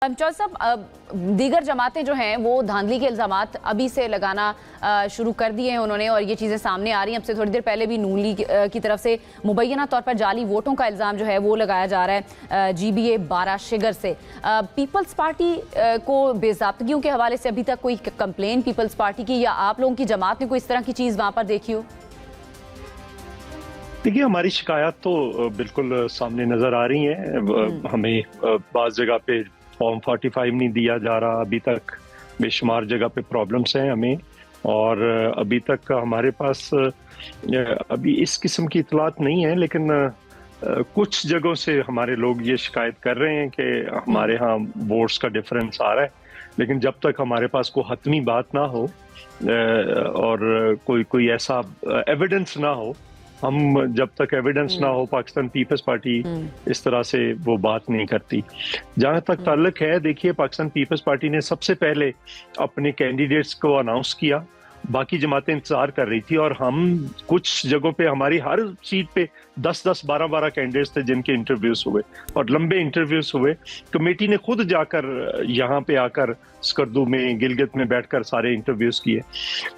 चौधरी साहब, दीगर जमातें जो हैं वो धांधली के इल्ज़ामात अभी से लगाना शुरू कर दिए हैं उन्होंने, और ये चीज़ें सामने आ रही हैं। अब से थोड़ी देर पहले भी नून लीग की तरफ से मुबैना तौर पर जाली वोटों का इल्ज़ाम जो है वो लगाया जा रहा है GBA 12 शिगर से। पीपल्स पार्टी को बेज़ाब्तगियों के हवाले से अभी तक कोई कंप्लेन पीपल्स पार्टी की या आप लोगों की जमात ने कोई इस तरह की चीज़ वहाँ पर देखी हो? देखिए, हमारी शिकायत तो बिल्कुल सामने नजर आ रही है। हमें बाज़ जगह पे फॉर्म 45 नहीं दिया जा रहा, अभी तक बेशुमार जगह पे प्रॉब्लम्स हैं हमें, और अभी तक हमारे पास अभी इस किस्म की इतलात नहीं है। लेकिन कुछ जगहों से हमारे लोग ये शिकायत कर रहे हैं कि हमारे यहाँ वोट्स का डिफरेंस आ रहा है, लेकिन जब तक हमारे पास कोई हतमी बात ना हो और कोई ऐसा एविडेंस ना हो, हम जब तक एविडेंस ना हो, पाकिस्तान पीपल्स पार्टी इस तरह से वो बात नहीं करती। जहां तक ताल्लुक है, देखिए, पाकिस्तान पीपल्स पार्टी ने सबसे पहले अपने कैंडिडेट्स को अनाउंस किया, बाकी जमातें इंतजार कर रही थी, और हम कुछ जगहों पे हमारी हर सीट पे 10-10, 12-12 कैंडिडेट्स थे जिनके इंटरव्यूज हुए, और लंबे इंटरव्यूज हुए। कमेटी ने खुद जाकर यहाँ पे आकर स्कर्दू में, गिलगित में बैठकर सारे इंटरव्यूज किए,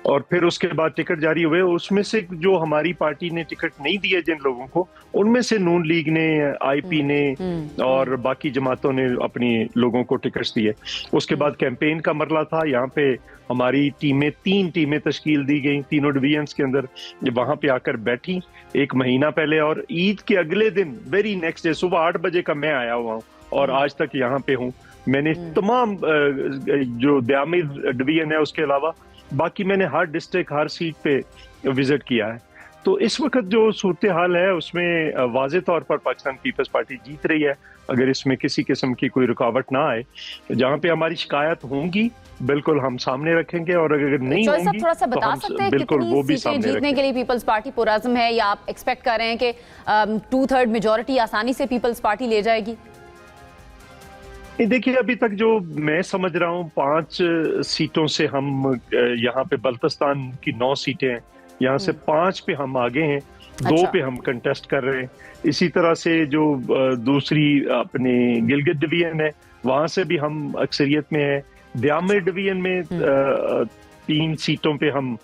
और फिर उसके बाद टिकट जारी हुए। उसमें से जो हमारी पार्टी ने टिकट नहीं दिए जिन लोगों को, उनमें से नून लीग ने, IP ने और बाकी जमातों ने अपनी लोगों को टिकट्स दिए। उसके बाद कैंपेन का मरला था। यहाँ पे हमारी तीन टीमें तश्कील दी गई तीनों डिवीजन्स के अंदर, वहां पे आकर बैठी एक महीना पहले, और ईद के अगले दिन वेरी नेक्स्ट डे सुबह 8 बजे का मैं आया हुआ हूँ और आज तक यहाँ पे हूँ। मैंने तमाम जो दयामी डिवीजन है उसके अलावा बाकी मैंने हर डिस्ट्रिक्ट, हर सीट पे विजिट किया है। तो इस वक्त जो सूरत हाल है उसमें वाज़े तौर पर पाकिस्तान पीपल्स पार्टी जीत रही है, अगर इसमें किसी किस्म की कोई रुकावट ना आए। जहाँ पे हमारी शिकायत होंगी बिल्कुल हम सामने रखेंगे, और अगर नहीं होंगी थोड़ा सा बता सकते हैं बिल्कुल वो भी सामने जीतने के लिए पीपल्स पार्टी पुरअज़्म है, या आप एक्सपेक्ट कर रहे हैं कि 2/3 मेजॉरिटी आसानी से पीपल्स पार्टी ले जाएगी? देखिए, अभी तक जो मैं समझ रहा हूँ 5 सीटों से हम यहाँ पे बल्तिस्तान की 9 सीटें हैं, यहाँ से 5 पे हम आगे हैं, 2 पे हम कंटेस्ट कर रहे हैं। इसी तरह से जो दूसरी अपने गिलगित डिवीजन है वहां से भी हम अक्सरियत में है। दयामे डिवीजन में 3 सीटों पे हम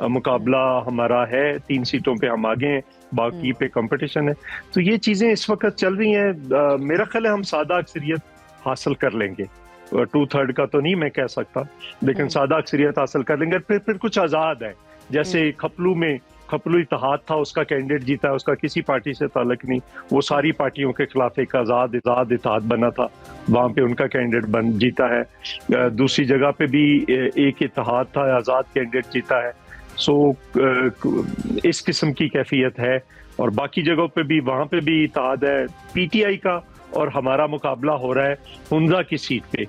मुकाबला हमारा है, 3 सीटों पे हम आगे हैं, बाकी पे कंपटीशन है। तो ये चीजें इस वक्त चल रही हैं। मेरा ख्याल है हम सादा अक्सरियत हासिल कर लेंगे। 2/3 का तो नहीं मैं कह सकता, लेकिन सादा अक्सरियत हासिल कर लेंगे। फिर कुछ आजाद है, जैसे खपलू इत्तेहाद था, उसका कैंडिडेट जीता है, उसका किसी पार्टी से ताल्लुक नहीं, वो सारी पार्टियों के खिलाफ एक आजाद इत्तेहाद बना था, वहां पे उनका कैंडिडेट जीता है। दूसरी जगह पे भी एक इत्तेहाद था, आजाद कैंडिडेट जीता है। सो इस किस्म की कैफियत है, और बाकी जगहों पे भी, वहां पे भी इत्तेहाद है। PTI का और हमारा मुकाबला हो रहा है हुंजा की सीट पे,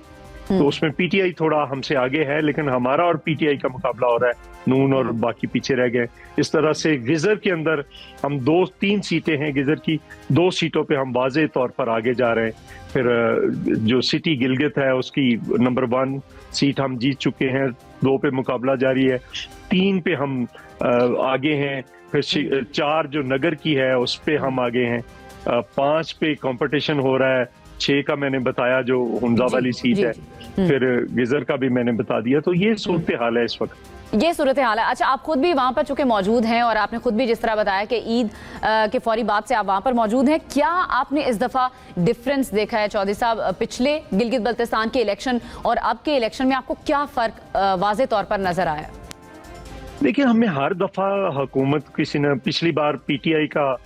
तो उसमें PTI थोड़ा हमसे आगे है, लेकिन हमारा और PTI का मुकाबला हो रहा है, नून और बाकी पीछे रह गए। इस तरह से गिजर के अंदर हम 2-3 सीटें हैं गिजर की, 2 सीटों पे हम वाज़े तौर पर आगे जा रहे हैं। फिर जो सिटी गिलगित है उसकी नंबर 1 सीट हम जीत चुके हैं, 2 पे मुकाबला जारी है, 3 पे हम आगे हैं। फिर 4 जो नगर की है उस पे हम आगे हैं, 5 पे कंपटीशन हो रहा है, 6 का मैंने बताया जो हुंजा वाली सीट है, फिर गिजर का भी मैंने बता दिया। तो ये सूरत हाल है इस वक्त, ये सूरत हाल है। अच्छा, आप खुद भी वहां पर चूंकि मौजूद हैं, और आपने खुद भी जिस तरह बताया कि ईद के फौरी बाद से आप वहां पर मौजूद हैं, क्या आपने इस दफा डिफरेंस देखा है चौधरी साहब, पिछले गिलगित बल्तिस्तान के इलेक्शन और अब के इलेक्शन में आपको क्या फर्क वाज़े तौर पर नजर आया? देखिए, हमें हर दफा हुकूमत किसी ने, पिछली बार PTI का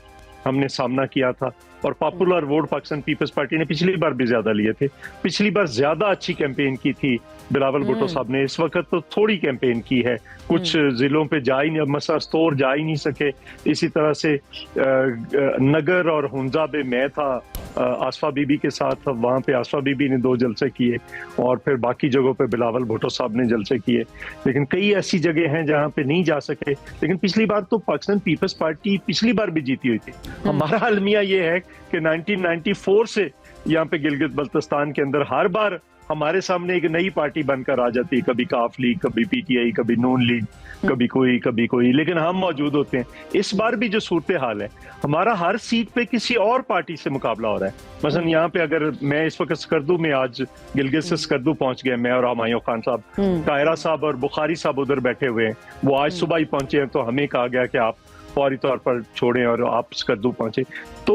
हमने सामना किया था, और पॉपुलर वोट पाकिस्तान पीपल्स पार्टी ने पिछली बार भी ज्यादा लिए थे। पिछली बार ज्यादा अच्छी कैंपेन की थी बिलावल भुट्टो साहब ने, इस वक्त तो थोड़ी कैंपेन की है, कुछ जिलों पे जा ही नहीं, मसला स्टोर जा ही नहीं सके। इसी तरह से नगर और हुंजा पे मैं था आसफा बीबी के साथ, वहां पे आसफा बीबी ने 2 जलसे किए, और फिर बाकी जगहों पे बिलावल भुट्टो साहब ने जलसे किए। लेकिन कई ऐसी जगह हैं जहां पे नहीं जा सके। लेकिन पिछली बार तो पाकिस्तान पीपल्स पार्टी पिछली बार भी जीती हुई थी। हमारा अलमिया ये है कि 1994 से यहाँ पे गिलगित बल्तिस्तान के अंदर हर बार हमारे सामने एक नई पार्टी बनकर आ जाती है, कभी काफ लीग, कभी पीटीआई, कभी नून लीग, कभी कोई, लेकिन हम मौजूद होते हैं। इस बार भी जो सूरत हाल है, हमारा हर सीट पे किसी और पार्टी से मुकाबला हो रहा है। मसलन यहाँ पे अगर मैं इस वक्त स्कर्दू में, आज गिलगित से स्कर्दू पहुंच गए मैं और हमायूं खान साहब, कायरा साहब और बुखारी साहब उधर बैठे हुए हैं, वो आज सुबह ही पहुंचे हैं, तो हमें कहा गया कि आप फौरी तौर पर छोड़ें और आप स्कर्दू पहुंचे। तो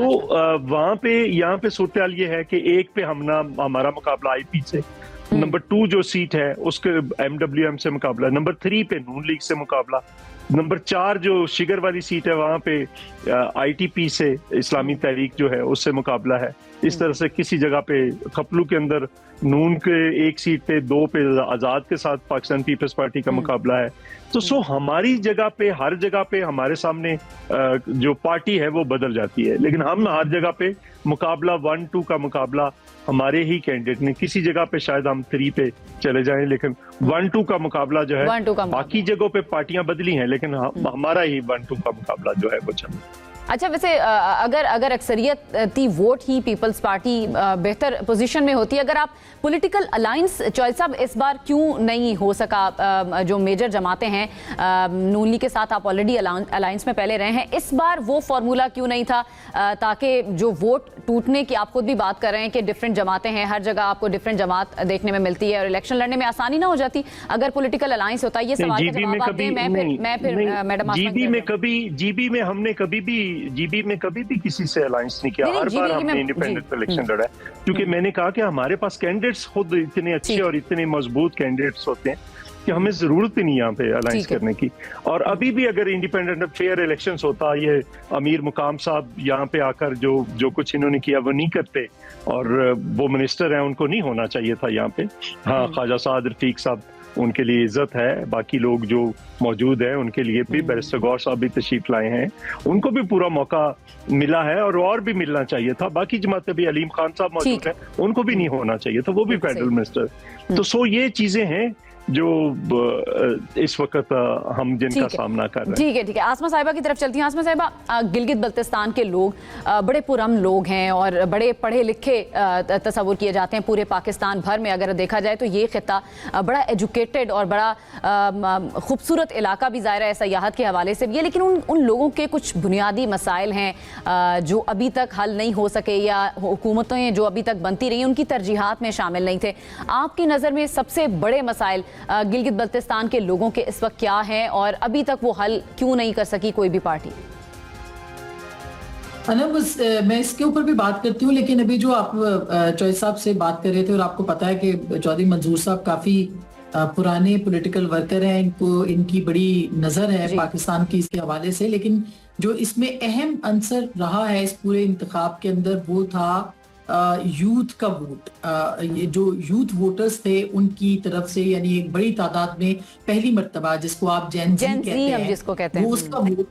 वहां पे यहाँ पे सूरत हाल ये है कि एक पे हमारा मुकाबला आईपी से, नंबर 2 जो सीट है उसके एमडब्ल्यूएम से मुकाबला, नंबर 3 पे नून लीग से मुकाबला, नंबर 4 जो शिगर वाली सीट है वहां पे आईटीपी से, इस्लामी तहरीक जो है उससे मुकाबला है। इस तरह से किसी जगह पे खपलू के अंदर नून के एक सीट पे, 2 पे आजाद के साथ पाकिस्तान पीपल्स पार्टी का मुकाबला है। तो हमारी जगह पे, हर जगह पे हमारे सामने जो पार्टी है वो बदल जाती है, लेकिन हम हर जगह पे मुकाबला 1-2 का मुकाबला हमारे ही कैंडिडेट ने, किसी जगह पे शायद हम 3 पे चले जाएं, लेकिन 1-2 का मुकाबला जो है, बाकी जगहों पे पार्टियां बदली हैं लेकिन हमारा ही 1-2 का मुकाबला जो है वो चल रहा है। अच्छा, वैसे अगर अक्सरियती वोट ही पीपल्स पार्टी बेहतर पोजीशन में होती है, अगर आप पॉलिटिकल अलायंस, चॉइस साहब इस बार क्यों नहीं हो सका? जो मेजर जमातें हैं, नून लीग के साथ आप ऑलरेडी अलायंस में पहले रहे हैं, इस बार वो फार्मूला क्यों नहीं था ताकि जो वोट टूटने की, आप खुद भी बात कर रहे हैं कि डिफरेंट जमातें हैं, हर जगह आपको डिफरेंट जमात देखने में मिलती है और इलेक्शन लड़ने में आसानी ना हो जाती अगर पॉलिटिकल अलायंस होता? ये सवाल का जवाब आप दें, मैं फिर मैडम जीबी में कभी भी किसी से अलायंस नहीं किया, हर बार हमने इंडिपेंडेंट इलेक्शन लड़ा है, क्योंकि मैंने कहा कि हमारे पास कैंडिडेट्स खुद इतने अच्छे और इतने मजबूत कैंडिडेट्स होते हैं कि हमें जरूरत ही नहीं यहाँ पे अलायंस करने की। और अभी भी अगर इंडिपेंडेंट फेयर इलेक्शंस होता, ये अमीर मुकाम साहब यहाँ पे आकर जो कुछ इन्होंने किया वो नहीं करते, और वो मिनिस्टर हैं, उनको नहीं होना चाहिए था यहाँ पे। हाँ, ख्वाजा साद रफीक साहब, उनके लिए इज्जत है, बाकी लोग जो मौजूद हैं उनके लिए भी, बैरिस्टर गौर साहब भी तशरीफ लाए हैं, उनको भी पूरा मौका मिला है और भी मिलना चाहिए था। बाकी जमातें भी, अलीम खान साहब मौजूद हैं, उनको भी नहीं होना चाहिए था, वो भी फेडरल मिनिस्टर। तो ये चीजें हैं जो इस वक्त हम जिनका सामना कर रहे हैं। ठीक है। आसमा साहिबा की तरफ चलती हैं। आसमा साहिबा, गिलगित बल्तिस्तान के लोग बड़े पुरअमन लोग हैं और बड़े पढ़े लिखे तस्वुर किए जाते हैं पूरे पाकिस्तान भर में। अगर देखा जाए तो ये खिता बड़ा एजुकेटेड और बड़ा खूबसूरत इलाका भी ज़ाहिर है सयाहत के हवाले से भी है, लेकिन उन लोगों के कुछ बुनियादी मसाइल हैं जो अभी तक हल नहीं हो सके, या हुकूमतें जो अभी तक बनती रही उनकी तरजीहात में शामिल नहीं थे। आपकी नज़र में सबसे बड़े मसाइल गिलगित बल्तिस्तान के लोगों के इस वक्त क्या हैं और अभी तक वो हल क्यों नहीं कर सकी कोई भी पार्टी? बस मैं इसके ऊपर भी बात करती हूँ, लेकिन अभी जो आप चौधरी साहब से बात कर रहे थे, और आपको पता है कि चौधरी मंजूर साहब काफी पुराने पॉलिटिकल वर्कर हैं, इनकी बड़ी नजर है पाकिस्तान की इसके हवाले से, लेकिन जो इसमें अहम अंसर रहा है इस पूरे इंतखाब के अंदर वो था यूथ का वोट। ये जो यूथ वोटर्स थे उनकी तरफ से, यानी एक बड़ी तादाद में पहली मर्तबा, जिसको आप जेन ज़ी कहते हैं, वो उसका वोट,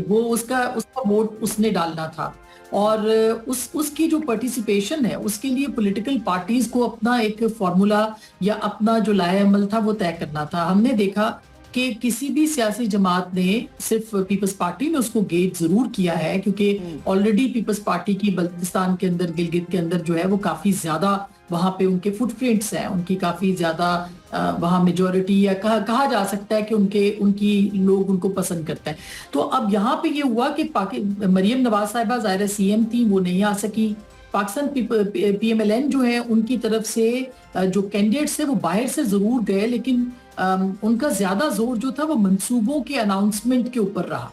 वो उसका वोट उसने डालना था। और उसकी जो पार्टिसिपेशन है उसके लिए पॉलिटिकल पार्टीज को अपना एक फॉर्मूला या अपना जो लाए अमल था वो तय करना था। हमने देखा कि किसी भी सियासी जमात ने, सिर्फ पीपल्स पार्टी ने उसको गेट जरूर किया है, क्योंकि ऑलरेडी पीपल्स पार्टी की बल्तिस्तान के अंदर, गिलगित के अंदर जो है वो काफी ज्यादा वहां पे उनके फुटप्रिंट्स हैं, उनकी काफी ज्यादा वहां मेजोरिटी, या कहा जा सकता है कि उनकी लोग उनको पसंद करते हैं। तो अब यहाँ पे ये हुआ कि मरियम नवाज साहिबा ज़ाहिर सीएम थी, वो नहीं आ सकी। पाकिस्तान PMLN जो है उनकी तरफ से जो कैंडिडेट्स थे वो बाहर से जरूर गए, लेकिन उनका ज्यादा जोर जो था वो मंसूबों के अनाउंसमेंट के ऊपर रहा।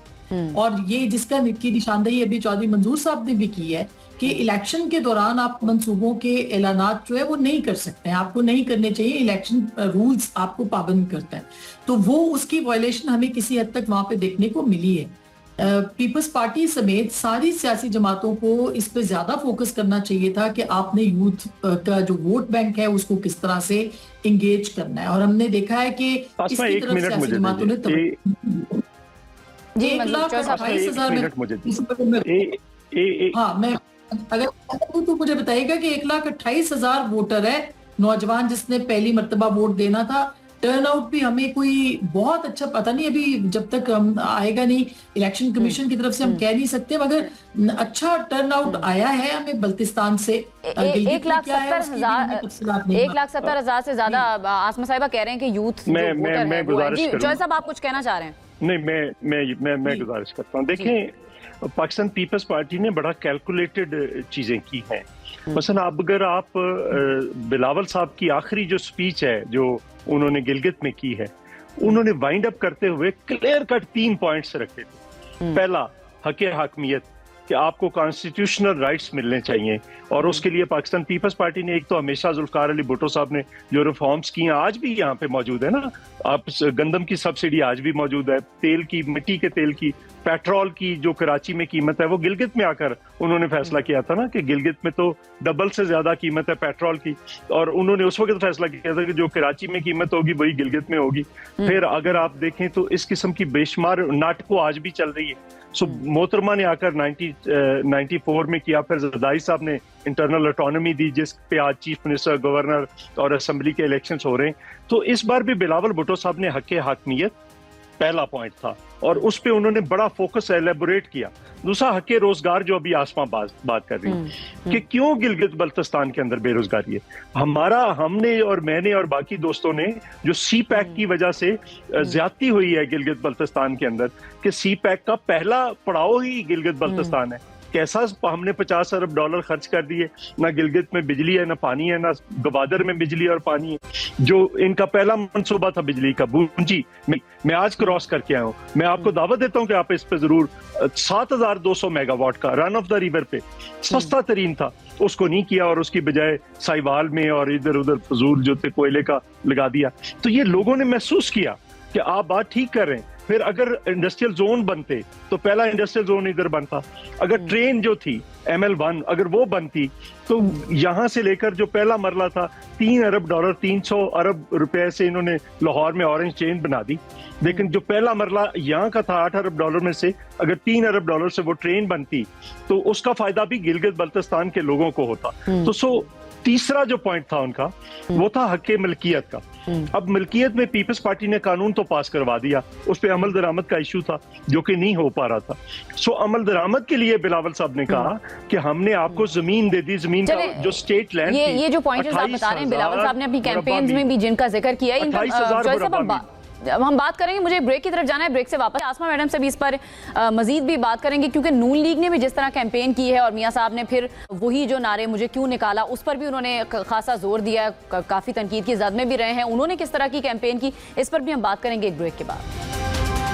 और ये जिसका की निशानदेही अभी चौधरी मंजूर साहब ने भी की है कि इलेक्शन के दौरान आप मंसूबों के ऐलानात जो है वो नहीं कर सकते हैं, आपको नहीं करने चाहिए, इलेक्शन रूल्स आपको पाबंद करते हैं। तो वो उसकी वायलेशन हमें किसी हद तक वहां पे देखने को मिली है। पीपल्स पार्टी समेत सारी सियासी जमातों को इस पे ज्यादा फोकस करना चाहिए था कि आपने यूथ का जो वोट बैंक है उसको किस तरह से इंगेज करना है। और हमने देखा है कि इसकी तरफ सियासी जमातों ने अगर तो मुझे बताइएगा कि 1,28,000 वोटर है, नौजवान जिसने पहली मर्तबा वोट देना था, टर्नआउट भी हमें कोई बहुत अच्छा पता नहीं, अभी जब तक हम आएगा नहीं इलेक्शन कमीशन की तरफ से हम कह नहीं सकते, मगर अच्छा टर्नआउट आया है हमें बल्तिस्तान से। 1,70,000 से ज्यादा आसमा साहिबा कह रहे हैं कि यूथ मैं गुजारिश करूं। जॉय साहब आप कुछ कहना चाह रहे हैं? नहीं, मैं गुजारिश करता हूँ। देखें, पाकिस्तान पीपल्स पार्टी ने बड़ा कैलकुलेटेड चीजें की हैं। मसलन अगर आप बिलावल साहब की आखिरी जो स्पीच है जो उन्होंने गिलगित में की है, उन्होंने वाइंड अप करते हुए क्लियर कट 3 पॉइंट्स रखे थे। पहला, हक़े हाकमियत, कि आपको कॉन्स्टिट्यूशनल राइट्स मिलने चाहिए, और उसके लिए पाकिस्तान पीपल्स पार्टी ने एक तो हमेशा जुल्फकार अली भुट्टो साहब ने जो रिफॉर्म्स किए आज भी यहाँ पे मौजूद है ना, आप गंदम की सब्सिडी आज भी मौजूद है, तेल की, मिट्टी के तेल की, पेट्रोल की जो कराची में कीमत है वो गिलगित में आकर उन्होंने फैसला किया था ना कि गिलगित में तो डबल से ज्यादा कीमत है पेट्रोल की, और उन्होंने उस वक्त फैसला किया था कि जो कराची में कीमत होगी वही गिलगित में होगी। फिर अगर आप देखें तो इस किस्म की बेशुमार नाटकों आज भी चल रही है। सो मोहतरमा ने आकर 94 में किया, फिर जरदारी साहब ने इंटरनल ऑटोनॉमी दी जिस पे आज चीफ मिनिस्टर, गवर्नर और असेंबली के इलेक्शंस हो रहे हैं। तो इस बार भी बिलावल भुट्टो साहब ने हक़े हाकमियत पहला पॉइंट था और उस पे उन्होंने बड़ा फोकस एलेबोरेट किया। दूसरा, हक़े रोजगार, जो अभी आसमा बात कर रही है कि क्यों गिलगित बल्तिस्तान के अंदर बेरोजगारी है। हमने और मैंने और बाकी दोस्तों ने जो सी पैक की वजह से ज्यादती हुई है गिलगित बल्तिस्तान के अंदर, कि सी पैक का पहला पड़ाव ही गिलगित बल्तिस्तान है। कैसा हमने $50 अरब खर्च कर दिए, ना गिलगित में बिजली है, ना पानी है, ना गवादर में बिजली और पानी है। जो इनका पहला मंसूबा था बिजली का, बूंजी, मैं आज क्रॉस करके आया हूँ। मैं आपको दावत देता हूँ कि आप इस पे जरूर 7,200 मेगावाट का रन ऑफ द रिवर पे सस्ता तरीन था, उसको नहीं किया और उसकी बजाय साहिवाल में और इधर उधर फजूल जो थे कोयले का लगा दिया। तो ये लोगों ने महसूस किया कि आप बात ठीक कर रहे हैं। फिर अगर इंडस्ट्रियल जोन बनते तो पहला इंडस्ट्रियल जोन इधर बनता, अगर ट्रेन जो थी ML1 अगर वो बनती तो यहां से लेकर जो पहला मरला था $3 अरब, 300 अरब रुपए से इन्होंने लाहौर में ऑरेंज चेन बना दी। लेकिन जो पहला मरला यहाँ का था $8 अरब में से अगर $3 अरब से वो ट्रेन बनती तो उसका फायदा भी गिलगित बल्तिस्तान के लोगों को होता। तो तीसरा जो पॉइंट था उनका वो था हक़े मिल्कियत का। अब मिल्कियत में पीपल्स पार्टी ने कानून तो पास करवा दिया, उस पे अमल दरामद का इशू था जो कि नहीं हो पा रहा था। अमल दरामद के लिए बिलावल साहब ने कहा कि हमने आपको जमीन दे दी, जमीन का जो स्टेट लैंड, ये जो पॉइंट्स आप बता रहे हैं बिलावल साहब ने अपनी कैंपेन्स में भी जिनका जिक्र किया है, हम बात करेंगे। मुझे ब्रेक की तरफ जाना है, ब्रेक से वापस आसमा मैडम से भी इस पर मजीद भी बात करेंगे, क्योंकि नून लीग ने भी जिस तरह कैंपेन की है और मियां साहब ने फिर वही जो नारे मुझे क्यों निकाला उस पर भी उन्होंने खासा जोर दिया, काफी तनकीद की जद में भी रहे हैं। उन्होंने किस तरह की कैंपेन की, इस पर भी हम बात करेंगे एक ब्रेक के बाद।